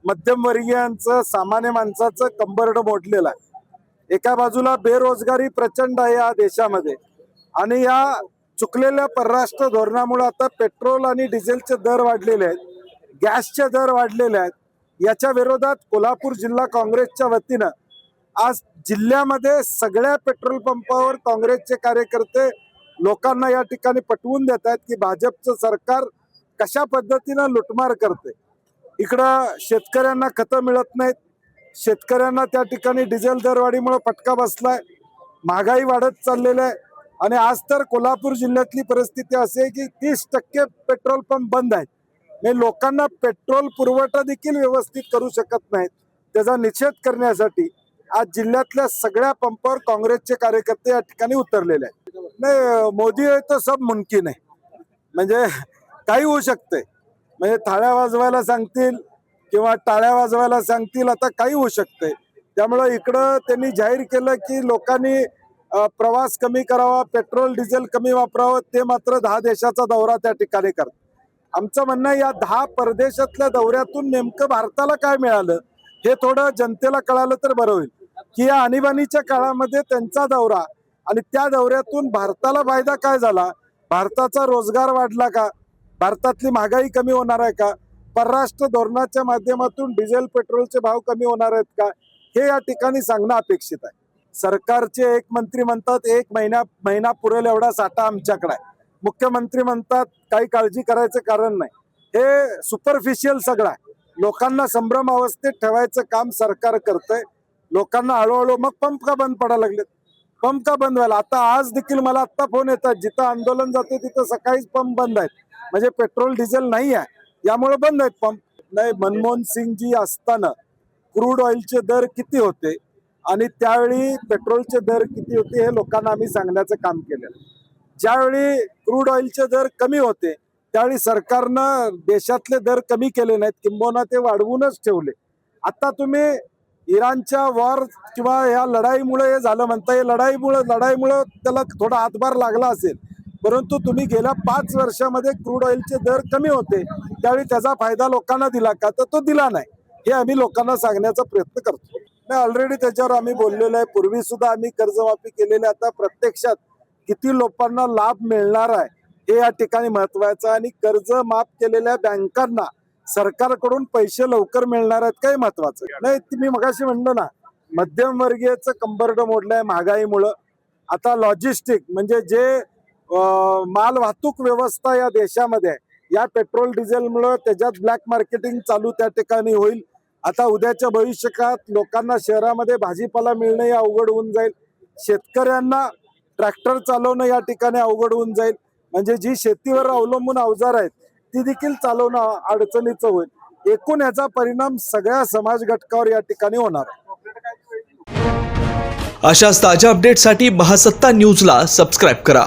मध्यमवर्गीयांचं सामान्य माणसाचं कंबरड मोडलेलं आहे। एका बाजूला बेरोजगारी प्रचंड आहे या देशामध्ये आणि या चुकलेल्या परराष्ट्र धोरणामुळे आता पेट्रोल आणि डिझेलचे दर वाढलेले आहेत, गॅसचे दर वाढलेले आहेत। याच्या विरोधात कोल्हापूर जिल्हा काँग्रेसच्या वतीनं आज जिल्ह्यामध्ये सगळ्या पेट्रोल पंपावर काँग्रेसचे कार्यकर्ते लोकांना या ठिकाणी पटवून देत आहेत की भाजपचं सरकार कशा पद्धतीनं लुटमार करते। इकडं शेतकऱ्यांना खतं मिळत नाहीत, शेतकऱ्यांना त्या ठिकाणी डिझेल दरवाढीमुळे फटका बसलाय, महागाई वाढत चाललेली आहे आणि आज तर कोल्हापूर जिल्ह्यातली परिस्थिती अशी आहे की 30% पेट्रोल पंप बंद आहेत। म्हणजे लोकांना पेट्रोल पुरवठा देखील व्यवस्थित करू शकत नाहीत। त्याचा निषेध करण्यासाठी आज जिल्ह्यातल्या सगळ्या पंपावर काँग्रेसचे कार्यकर्ते या ठिकाणी उतरलेले आहेत। नाही, मोदी आहे तर सब मुमकिन आहे, म्हणजे काही होऊ शकते। म्हणजे थाळ्या वाजवायला सांगतील किंवा टाळ्या वाजवायला सांगतील, आता काही होऊ शकते। त्यामुळे इकडं त्यांनी जाहीर केलं की लोकांनी प्रवास कमी करावा, पेट्रोल डिझेल कमी वापरावं, ते मात्र 10 देशाचा दौरा त्या ठिकाणी करतात। आमचं म्हणणं या 10 परदेशातल्या दौऱ्यातून नेमकं भारताला काय मिळालं हे थोडं जनतेला कळालं तर बरं होईल की या आणीबाणीच्या काळामध्ये त्यांचा दौरा आणि त्या दौऱ्यातून भारताला फायदा काय झाला, भारताचा रोजगार वाढला का, भारतातली महागाई कमी होणार आहे का, परराष्ट्र धोरणाच्या माध्यमातून डिझेल पेट्रोलचे भाव कमी होणार आहेत का, हे या ठिकाणी सांगणं अपेक्षित आहे। सरकारचे एक मंत्री म्हणतात 1 महिना पुरेल एवढा साठा आमच्याकडे आहे, मुख्यमंत्री म्हणतात काही काळजी करायचं कारण नाही। हे सुपरफिशियल सगळं आहे। लोकांना संभ्रम अवस्थेत ठेवायचं काम सरकार करतंय। लोकांना हळूहळू मग पंप का बंद पडायला लागलेत, पंप का बंद व्हायला, आता आज देखील मला आत्ता फोन येतात जिथं आंदोलन जाते तिथं सकाळीच पंप बंद आहेत, म्हणजे पेट्रोल डिझेल नाही आहे यामुळे बंद आहेत पंप। नाही, मनमोहन सिंगजी असताना क्रूड ऑइलचे दर किती होते आणि त्यावेळी पेट्रोलचे दर किती होते हे लोकांना आम्ही सांगण्याचं काम केलं। ज्यावेळी क्रूड ऑइलचे दर कमी होते त्यावेळी सरकारनं देशातले दर कमी केले नाहीत, किंबहुना ते वाढवूनच ठेवले। आता तुम्ही इराणच्या वॉर किंवा या लढाईमुळे हे झालं म्हणता, लढाईमुळे त्याला थोडा हातभार लागला असेल, परंतु तुम्ही गेल्या 5 वर्षामध्ये क्रूड ऑइलचे दर कमी होते त्यावेळी त्याचा फायदा लोकांना दिला का, तर तो दिला नाही। हे आम्ही लोकांना सांगण्याचा प्रयत्न करतो। नाही, ऑलरेडी त्याच्यावर आम्ही बोललेलो आहे, पूर्वी सुद्धा आम्ही कर्जमाफी केलेली, आता प्रत्यक्षात किती लोकांना लाभ मिळणार आहे हे या ठिकाणी महत्वाचं, आणि कर्ज माफ केलेल्या बँकांना सरकारकडून पैसे लवकर मिळणार आहेत काही महत्वाचं नाही। मी मगाशी म्हणलो ना, मध्यमवर्गीयचं कंबरड मोडलंय महागाईमुळं। आता लॉजिस्टिक म्हणजे जे माल वाहतूक व्यवस्था या देशामध्ये या पेट्रोल डिझेलमुळं त्याच्यात ब्लॅक मार्केटिंग चालू त्या ठिकाणी होईल। आता उद्याच्या भविष्यकाळात लोकांना शहरामध्ये भाजीपाला मिळणं हे अवघड होऊन जाईल, शेतकऱ्यांना ट्रॅक्टर चालवणं या ठिकाणी अवघड होऊन जाईल, म्हणजे जी शेतीवर अवलंबून अवजार आहेत ती देखील चालवणं अडचणीचं होईल। एकूण याचा परिणाम सगळ्या समाज घटकावर या ठिकाणी होणार। अशाच ताज्या अपडेटसाठी महासत्ता न्यूजला सबस्क्राईब करा।